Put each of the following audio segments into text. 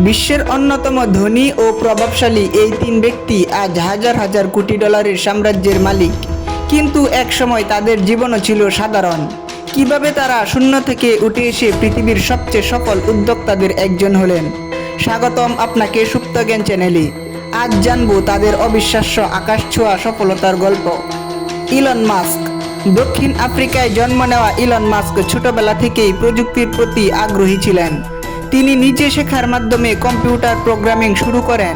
বিশ্বের অন্যতম ধনী ও প্রভাবশালী এই তিন ব্যক্তি আজ হাজার হাজার কোটি ডলারের সাম্রাজ্যের মালিক, কিন্তু একসময় তাদের জীবনও ছিল সাধারণ। কিভাবে তারা শূন্য থেকে উঠে এসে পৃথিবীর সবচেয়ে সফল উদ্যোক্তাদের একজন হলেন। স্বাগতম আপনাকে সুপ্তজ্ঞান চ্যানেলে। আজ জানবো তাদের অবিশ্বাস্য আকাশ ছোঁয়া সফলতার গল্প। Elon Musk. দক্ষিণ আফ্রিকায় জন্ম নেওয়া ইলন মাস্ক ছোটবেলা থেকেই প্রযুক্তির প্রতি আগ্রহী ছিলেন। তিনি নিজে শেখার মাধ্যমে কম্পিউটার প্রোগ্রামিং শুরু করেন।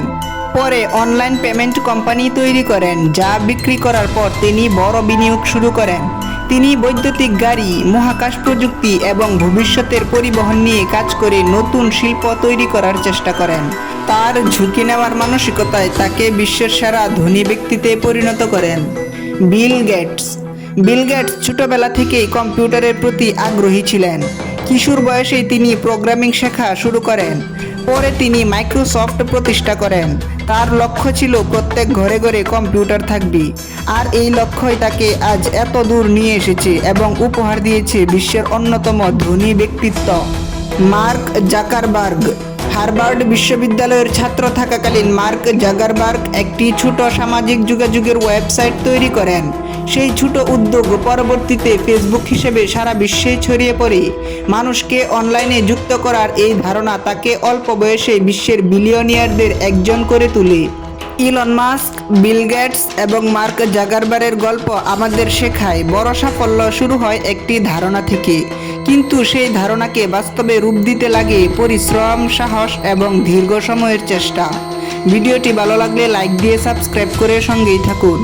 পরে অনলাইন পেমেন্ট কোম্পানি তৈরি করেন, যা বিক্রি করার পর তিনি বড় বিনিয়োগ শুরু করেন। তিনি বৈদ্যুতিক গাড়ি, মহাকাশ প্রযুক্তি এবং ভবিষ্যতের পরিবহন নিয়ে কাজ করে নতুন শিল্প তৈরি করার চেষ্টা করেন। তার ঝুঁকি নেওয়ার মানসিকতায় তাকে বিশ্বের সেরা ধনী ব্যক্তিতে পরিণত করেন। Bill Gates. বিল গেটস ছোটবেলা থেকেই কম্পিউটারের প্রতি আগ্রহী ছিলেন। কিশোর বয়সেই তিনি প্রোগ্রামিং শেখা শুরু করেন। পরে তিনি মাইক্রোসফট প্রতিষ্ঠা করেন। তার লক্ষ্য ছিল প্রত্যেক ঘরে ঘরে কম্পিউটার থাকবে, আর এই লক্ষ্যই তাকে আজ এত দূর নিয়ে এসেছে এবং উপহার দিয়েছে বিশ্বের অন্যতম ধনী ব্যক্তিত্ব। Mark Zuckerberg. হার্ভার্ড বিশ্ববিদ্যালয়ের ছাত্র থাকাকালীন মার্ক জাকারবার্গ একটি ছোট সামাজিক যোগাযোগের ওয়েবসাইট তৈরি করেন। সেই ছোট উদ্যোগ পরবর্তীতে ফেসবুক হিসেবে সারা বিশ্বে ছড়িয়ে পড়ে। মানুষকে অনলাইনে যুক্ত করার এই ধারণা তাকে অল্প বয়সে বিশ্বের বিলিয়নিয়ারদের একজন করে তোলে। ইলন মাস্ক, বিল গেটস এবং মার্ক জাকারবার্গের গল্প আমাদের শেখায় বড় সাফল্য শুরু হয় একটি ধারণা থেকে, কিন্তু সেই ধারণাকে বাস্তবে রূপ দিতে লাগে পরিশ্রম, সাহস এবং দীর্ঘ সময়ের চেষ্টা। ভিডিওটি ভালো লাগলে লাইক দিয়ে সাবস্ক্রাইব করে সঙ্গেই থাকুন।